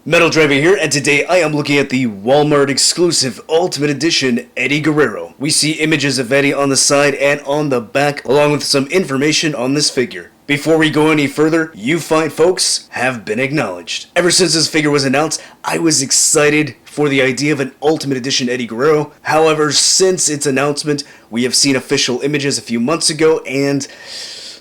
Metal Driver here, and today I am looking at the Walmart exclusive Ultimate Edition Eddie Guerrero. We see images of Eddie on the side and on the back, along with some information on this figure. Before we go any further, you fine folks have been acknowledged. Ever since this figure was announced, I was excited for the idea of an Ultimate Edition Eddie Guerrero. However, since its announcement, we have seen official images a few months ago, and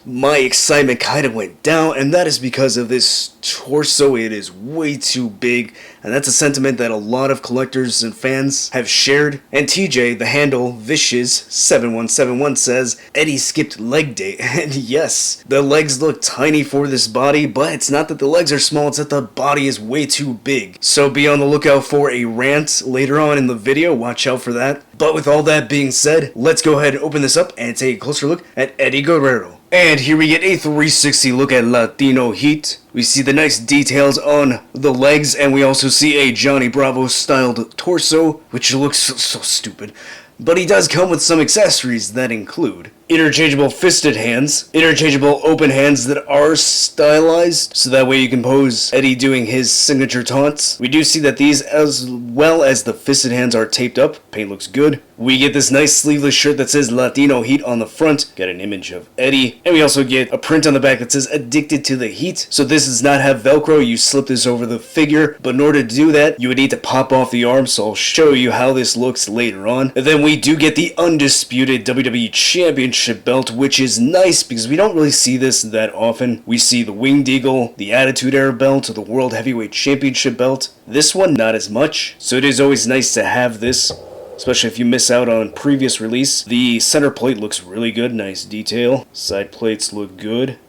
my excitement kind of went down, and that is because of this torso. It is way too big, and that's a sentiment that a lot of collectors and fans have shared. And TJ, the handle Vicious7171 says, Eddie skipped leg day, and yes, the legs look tiny for this body, but it's not that the legs are small, it's that the body is way too big. So be on the lookout for a rant later on in the video, watch out for that. But with all that being said, let's go ahead and open this up and take a closer look at Eddie Guerrero. And here we get a 360 look at Latino Heat. We see the nice details on the legs, and we also see a Johnny Bravo styled torso, which looks so stupid. But he does come with some accessories that include interchangeable fisted hands, interchangeable open hands that are stylized, so that way you can pose Eddie doing his signature taunts. We do see that these, as well as the fisted hands, are taped up. Paint looks good. We get this nice sleeveless shirt that says Latino Heat on the front. Got an image of Eddie. And we also get a print on the back that says Addicted to the Heat. So this does not have Velcro. You slip this over the figure. But in order to do that, you would need to pop off the arm. So I'll show you how this looks later on. And then we do get the undisputed WWE Championship belt, which is nice because we don't really see this that often. We see the Winged Eagle, the Attitude Era belt, the World Heavyweight Championship belt. This one, not as much. So it is always nice to have this, especially if you miss out on previous release. The center plate looks really good, nice detail. Side plates look good.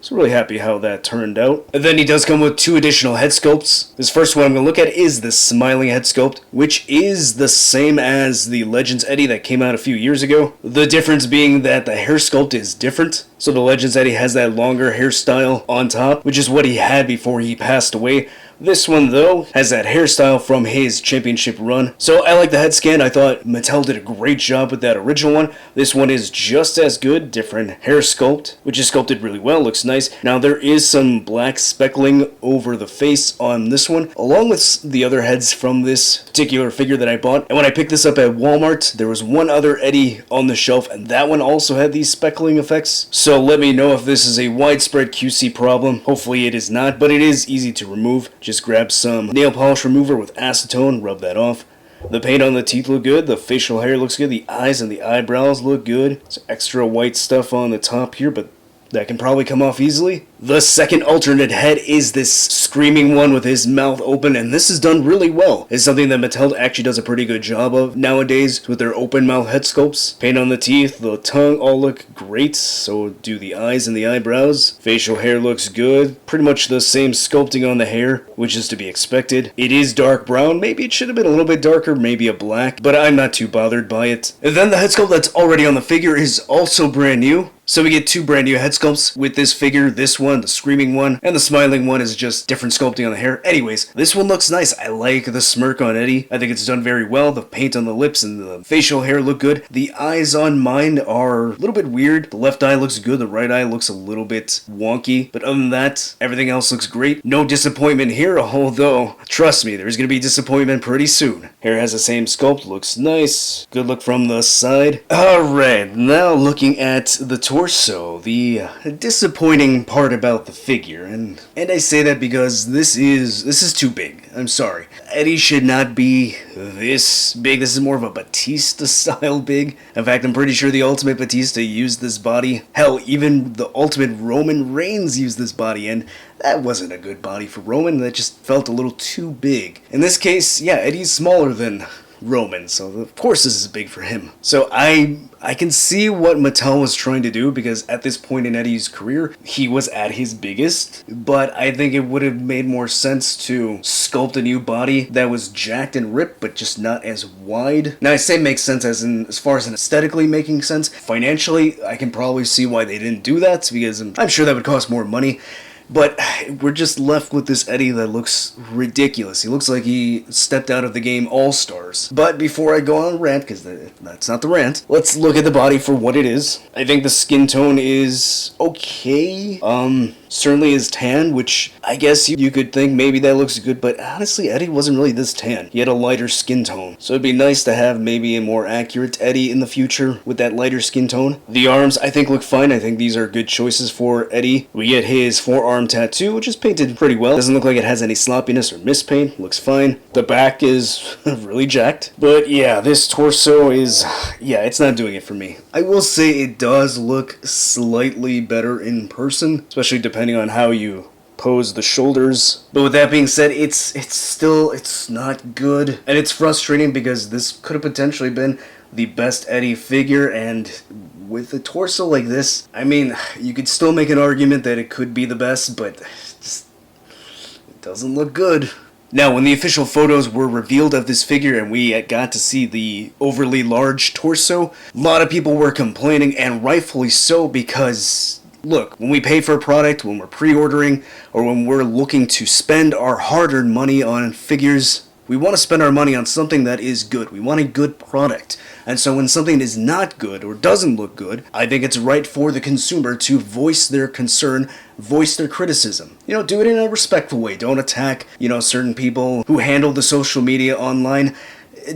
So really happy how that turned out. And then he does come with two additional head sculpts. This first one I'm going to look at is the smiling head sculpt, which is the same as the Legends Eddie that came out a few years ago. The difference being that the hair sculpt is different. So the Legends Eddie has that longer hairstyle on top, which is what he had before he passed away. This one, though, has that hairstyle from his championship run. So I like the head scan. I thought Mattel did a great job with that original one. This one is just as good, different hair sculpt, which is sculpted really well, looks nice. Now there is some black speckling over the face on this one, along with the other heads from this particular figure that I bought. And when I picked this up at Walmart, there was one other Eddie on the shelf, and that one also had these speckling effects. So let me know if this is a widespread QC problem. Hopefully it is not, but it is easy to remove. Just grab some nail polish remover with acetone, rub that off. The paint on the teeth look good, the facial hair looks good, the eyes and the eyebrows look good. Some extra white stuff on the top here, but that can probably come off easily. The second alternate head is this screaming one with his mouth open, and this is done really well. It's something that Mattel actually does a pretty good job of nowadays with their open mouth head sculpts. Paint on the teeth, the tongue all look great, so do the eyes and the eyebrows. Facial hair looks good. Pretty much the same sculpting on the hair, which is to be expected. It is dark brown. Maybe it should have been a little bit darker, maybe a black, but I'm not too bothered by it. And then the head sculpt that's already on the figure is also brand new. So we get two brand new head sculpts with this figure. This one, the screaming one, and the smiling one is just different sculpting on the hair. Anyways, this one looks nice. I like the smirk on Eddie. I think it's done very well. The paint on the lips and the facial hair look good. The eyes on mine are a little bit weird. The left eye looks good. The right eye looks a little bit wonky. But other than that, everything else looks great. No disappointment here, although, trust me, there's going to be disappointment pretty soon. Hair has the same sculpt. Looks nice. Good look from the side. Alright, now looking at the torso, the disappointing part about the figure, and I say that because this is too big. I'm sorry. Eddie should not be this big. This is more of a Batista style big. In fact, I'm pretty sure the Ultimate Batista used this body. Hell, even the Ultimate Roman Reigns used this body, and that wasn't a good body for Roman. That just felt a little too big. In this case, yeah, Eddie's smaller than Roman, so of course this is big for him. So I can see what Mattel was trying to do, because at this point in Eddie's career, he was at his biggest, but I think it would have made more sense to sculpt a new body that was jacked and ripped, but just not as wide. Now I say makes sense as far as an aesthetically making sense. Financially, I can probably see why they didn't do that, because I'm sure that would cost more money. But we're just left with this Eddie that looks ridiculous. He looks like he stepped out of the game All-Stars. But before I go on a rant, because that's not the rant, let's look at the body for what it is. I think the skin tone is okay. Certainly is tan, which I guess you could think maybe that looks good, but honestly, Eddie wasn't really this tan. He had a lighter skin tone. So it'd be nice to have maybe a more accurate Eddie in the future with that lighter skin tone. The arms, I think, look fine. I think these are good choices for Eddie. We get his forearm tattoo, which is painted pretty well. Doesn't look like it has any sloppiness or mispaint. Looks fine. The back is really jacked. But yeah, this torso is, yeah, it's not doing it for me. I will say it does look slightly better in person, especially depending on how you pose the shoulders. But with that being said, it's not good. And it's frustrating because this could have potentially been the best Eddie figure, and with a torso like this, I mean, you could still make an argument that it could be the best, but it doesn't look good. Now, when the official photos were revealed of this figure and we got to see the overly large torso, a lot of people were complaining, and rightfully so, because look, when we pay for a product, when we're pre-ordering, or when we're looking to spend our hard-earned money on figures, we want to spend our money on something that is good. We want a good product. And so when something is not good or doesn't look good, I think it's right for the consumer to voice their concern, voice their criticism. You know, do it in a respectful way. Don't attack, certain people who handle the social media online.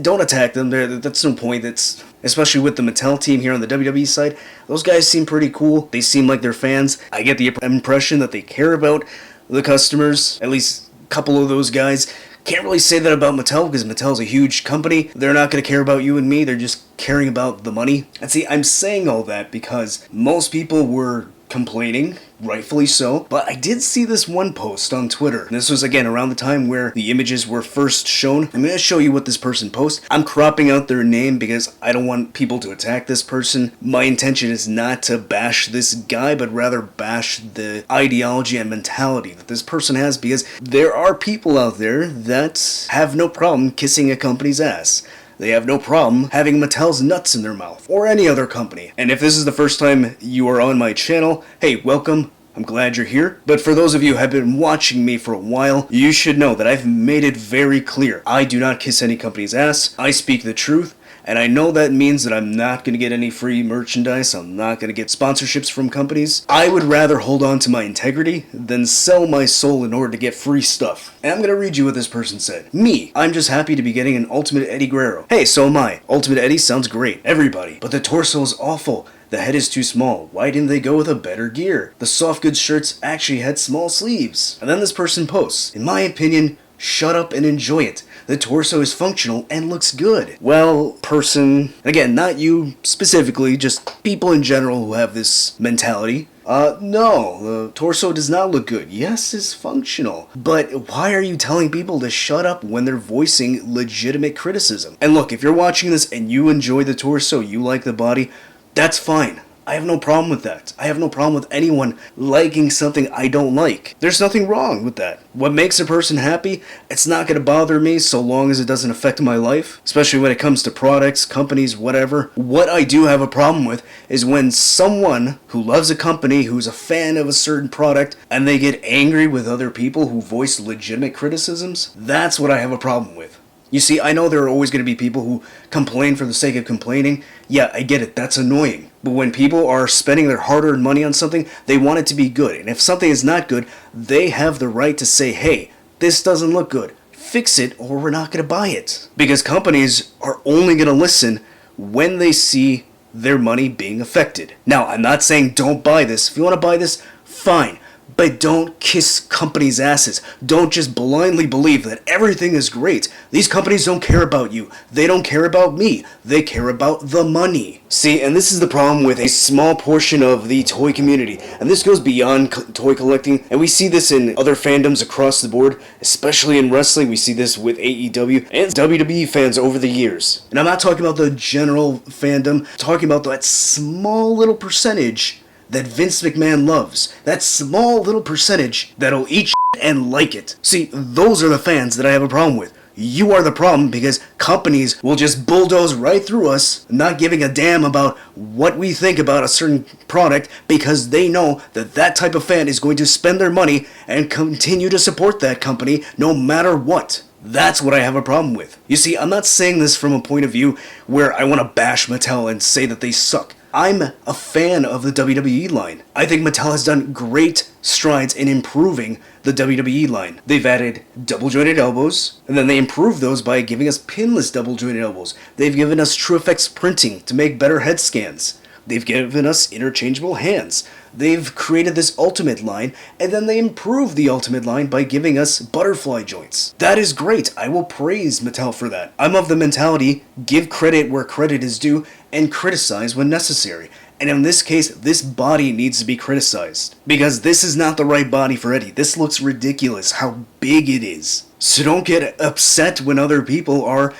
Don't attack them. That's no point. That's especially with the Mattel team here on the WWE side. Those guys seem pretty cool. They seem like they're fans. I get the impression that they care about the customers. At least a couple of those guys. Can't really say that about Mattel because Mattel's a huge company. They're not going to care about you and me. They're just caring about the money. And see, I'm saying all that because most people were complaining, rightfully so, but I did see this one post on Twitter. This was again around the time where the images were first shown. I'm going to show you what this person posted. I'm cropping out their name because I don't want people to attack this person. My intention is not to bash this guy, but rather bash the ideology and mentality that this person has, because there are people out there that have no problem kissing a company's ass. They have no problem having Mattel's nuts in their mouth, or any other company. And if this is the first time you are on my channel, hey, welcome. I'm glad you're here. But for those of you who have been watching me for a while, you should know that I've made it very clear. I do not kiss any company's ass. I speak the truth. And I know that means that I'm not going to get any free merchandise. I'm not going to get sponsorships from companies. I would rather hold on to my integrity than sell my soul in order to get free stuff. And I'm going to read you what this person said. Me, I'm just happy to be getting an Ultimate Eddie Guerrero. Hey, so am I. Ultimate Eddie sounds great. Everybody. But the torso is awful. The head is too small. Why didn't they go with a better gear? The soft goods shirts actually had small sleeves. And then this person posts, in my opinion, shut up and enjoy it. The torso is functional and looks good. Well, person, again, not you specifically, just people in general who have this mentality. No, the torso does not look good. Yes, it's functional. But why are you telling people to shut up when they're voicing legitimate criticism? And look, if you're watching this and you enjoy the torso, you like the body, that's fine. I have no problem with that. I have no problem with anyone liking something I don't like. There's nothing wrong with that. What makes a person happy, it's not going to bother me so long as it doesn't affect my life, especially when it comes to products, companies, whatever. What I do have a problem with is when someone who loves a company, who's a fan of a certain product, and they get angry with other people who voice legitimate criticisms. That's what I have a problem with. You see, I know there are always going to be people who complain for the sake of complaining. Yeah, I get it, that's annoying. But when people are spending their hard-earned money on something, they want it to be good. And if something is not good, they have the right to say, hey, this doesn't look good. Fix it or we're not going to buy it. Because companies are only going to listen when they see their money being affected. Now, I'm not saying don't buy this. If you want to buy this, fine. But don't kiss companies' asses. Don't just blindly believe that everything is great. These companies don't care about you. They don't care about me. They care about the money. See, and this is the problem with a small portion of the toy community. And this goes beyond toy collecting. And we see this in other fandoms across the board, especially in wrestling. We see this with AEW and WWE fans over the years. And I'm not talking about the general fandom. I'm talking about that small little percentage that Vince McMahon loves. That small little percentage that'll eat shit and like it. See, those are the fans that I have a problem with. You are the problem because companies will just bulldoze right through us, not giving a damn about what we think about a certain product because they know that that type of fan is going to spend their money and continue to support that company no matter what. That's what I have a problem with. You see, I'm not saying this from a point of view where I want to bash Mattel and say that they suck. I'm a fan of the WWE line. I think Mattel has done great strides in improving the WWE line. They've added double-jointed elbows, and then they improved those by giving us pinless double-jointed elbows. They've given us TrueFX printing to make better head scans. They've given us interchangeable hands. They've created this Ultimate line, and then they improved the Ultimate line by giving us butterfly joints. That is great. I will praise Mattel for that. I'm of the mentality, give credit where credit is due, and criticize when necessary. And in this case, this body needs to be criticized. Because this is not the right body for Eddie. This looks ridiculous how big it is. So don't get upset when other people are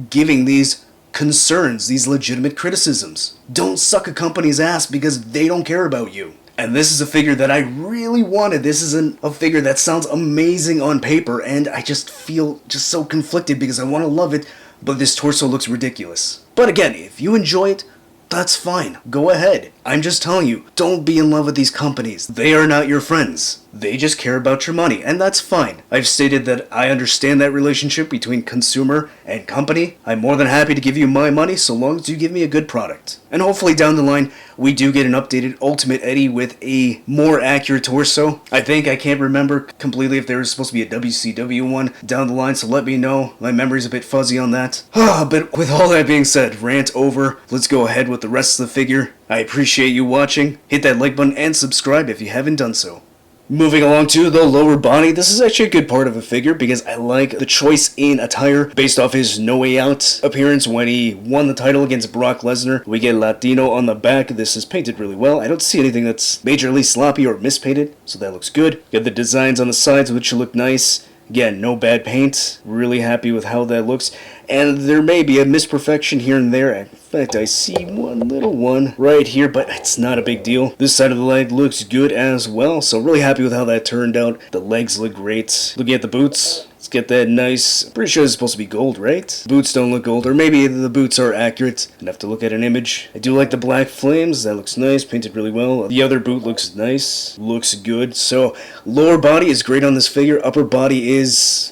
giving these concerns, these legitimate criticisms. Don't suck a company's ass because they don't care about you. And this is a figure that I really wanted. This isn't a figure that sounds amazing on paper, and I just feel just so conflicted because I want to love it, but this torso looks ridiculous. But again, if you enjoy it, that's fine. Go ahead. I'm just telling you, don't be in love with these companies. They are not your friends. They just care about your money, and that's fine. I've stated that I understand that relationship between consumer and company. I'm more than happy to give you my money so long as you give me a good product. And hopefully down the line, we do get an updated Ultimate Eddie with a more accurate torso. I can't remember completely if there was supposed to be a WCW one down the line, so let me know. My memory's a bit fuzzy on that. But with all that being said, rant over. Let's go ahead with the rest of the figure. I appreciate you watching. Hit that like button and subscribe if you haven't done so. Moving along to the lower body, this is actually a good part of the figure because I like the choice in attire based off his No Way Out appearance when he won the title against Brock Lesnar. We get Latino on the back. This is painted really well. I don't see anything that's majorly sloppy or mispainted, so that looks good. Got the designs on the sides, which look nice. Again, no bad paint. Really happy with how that looks. And there may be a misperfection here and there. In fact, I see one little one right here, but it's not a big deal. This side of the leg looks good as well, so really happy with how that turned out. The legs look great. Looking at the boots, let's get that nice. I'm pretty sure it's supposed to be gold, right? Boots don't look gold, or maybe the boots are accurate. I'd have to look at an image. I do like the black flames. That looks nice, painted really well. The other boot looks nice, looks good. So lower body is great on this figure. Upper body is...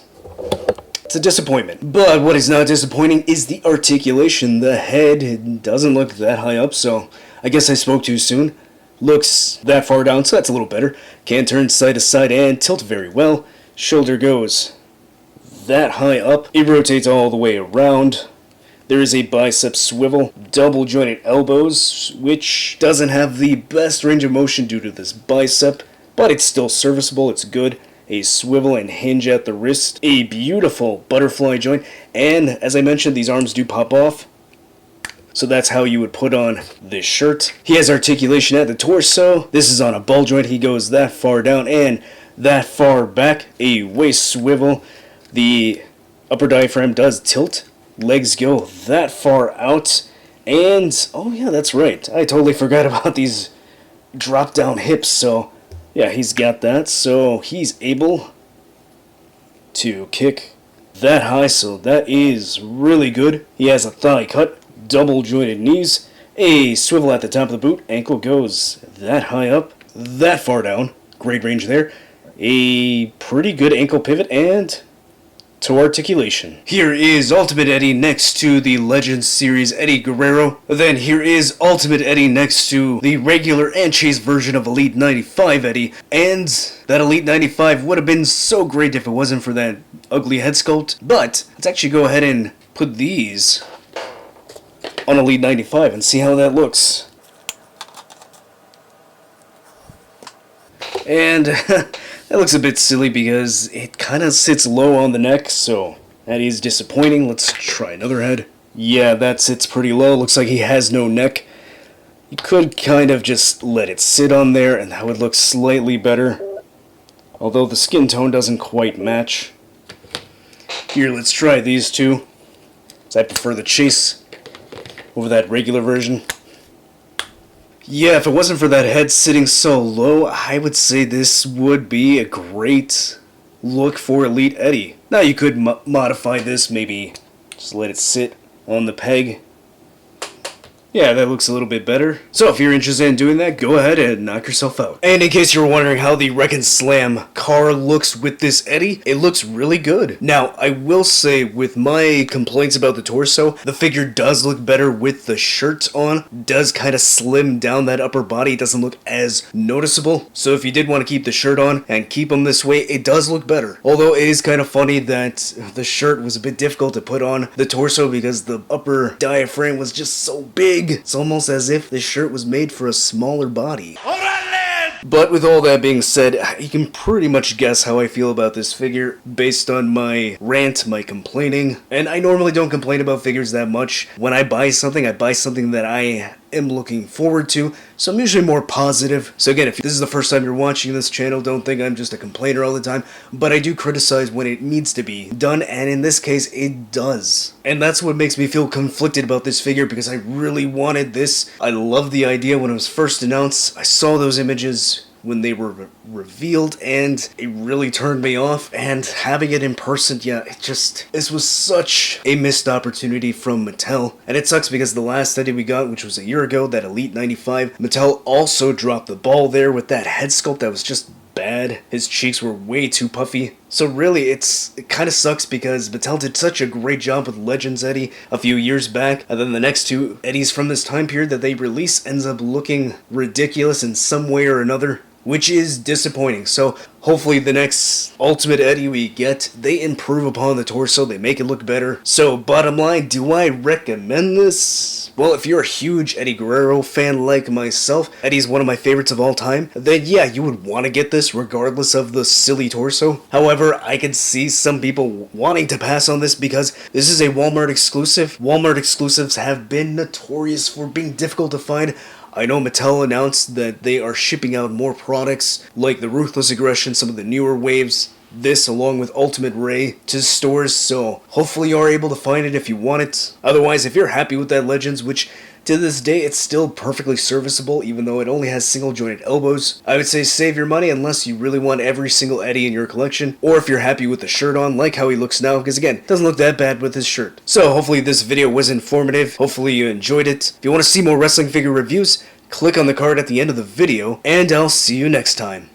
it's a disappointment. But what is not disappointing is the articulation. The head doesn't look that high up, so I guess I spoke too soon. Looks that far down, so that's a little better. Can turn side to side and tilt very well. Shoulder goes that high up. It rotates all the way around. There is a bicep swivel, double jointed elbows, which doesn't have the best range of motion due to this bicep, but it's still serviceable, it's good. A swivel and hinge at the wrist, a beautiful butterfly joint, and as I mentioned, these arms do pop off. So that's how you would put on this shirt. He has articulation at the torso. This is on a ball joint. He goes that far down and that far back. A waist swivel. The upper diaphragm does tilt. Legs go that far out. And, oh yeah, that's right. I totally forgot about these drop down hips, so... yeah, he's got that, so he's able to kick that high, so that is really good. He has a thigh cut, double jointed knees, a swivel at the top of the boot, ankle goes that high up, that far down, great range there, a pretty good ankle pivot, and to articulation. Here is Ultimate Eddie next to the Legends Series Eddie Guerrero. Then here is Ultimate Eddie next to the regular and chase version of Elite 95 Eddie. And that Elite 95 would have been so great if it wasn't for that ugly head sculpt. But let's actually go ahead and put these on Elite 95 and see how that looks. And that looks a bit silly because it kind of sits low on the neck, so that is disappointing. Let's try another head. Yeah, that sits pretty low. Looks like he has no neck. You could kind of just let it sit on there, and that would look slightly better. Although the skin tone doesn't quite match. Here, let's try these two. So I prefer the chase over that regular version. Yeah, if it wasn't for that head sitting so low, I would say this would be a great look for Elite Eddie. Now you could modify this, maybe just let it sit on the peg. Yeah, that looks a little bit better. So if you're interested in doing that, go ahead and knock yourself out. And in case you were wondering how the Wreck and Slam car looks with this Eddie, it looks really good. Now, I will say, with my complaints about the torso, the figure does look better with the shirt on. Does kind of slim down that upper body. It doesn't look as noticeable. So if you did want to keep the shirt on and keep him this way, it does look better. Although it is kind of funny that the shirt was a bit difficult to put on the torso because the upper diaphragm was just so big. It's almost as if this shirt was made for a smaller body. But with all that being said, you can pretty much guess how I feel about this figure based on my rant, my complaining. And I normally don't complain about figures that much. When I buy something that I am looking forward to, so I'm usually more positive. So again, if this is the first time you're watching this channel, don't think I'm just a complainer all the time, but I do criticize when it needs to be done, and in this case, it does. And that's what makes me feel conflicted about this figure, because I really wanted this. I loved the idea when it was first announced. I saw those images when they were revealed, and it really turned me off. And having it in person, yeah, this was such a missed opportunity from Mattel. And it sucks because the last Eddie we got, which was a year ago, that Elite 95, Mattel also dropped the ball there with that head sculpt that was just bad. His cheeks were way too puffy. So really, it kind of sucks because Mattel did such a great job with Legends Eddie a few years back, and then the next two Eddies from this time period that they release ends up looking ridiculous in some way or another, which is disappointing. So hopefully the next Ultimate Eddie we get, they improve upon the torso, they make it look better. So bottom line, do I recommend this? Well, if you're a huge Eddie Guerrero fan like myself, Eddie's one of my favorites of all time, then yeah, you would want to get this regardless of the silly torso. However, I could see some people wanting to pass on this because this is a Walmart exclusive. Walmart exclusives have been notorious for being difficult to find. I know Mattel announced that they are shipping out more products, like the Ruthless Aggression, some of the newer waves, this along with Ultimate Ray, to stores, so hopefully you are able to find it if you want it. Otherwise, if you're happy with that Legends, which to this day it's still perfectly serviceable even though it only has single jointed elbows, I would say save your money unless you really want every single Eddie in your collection, or if you're happy with the shirt on, like how he looks now, because again, it doesn't look that bad with his shirt. So hopefully this video was informative, hopefully you enjoyed it. If you want to see more wrestling figure reviews, click on the card at the end of the video, and I'll see you next time.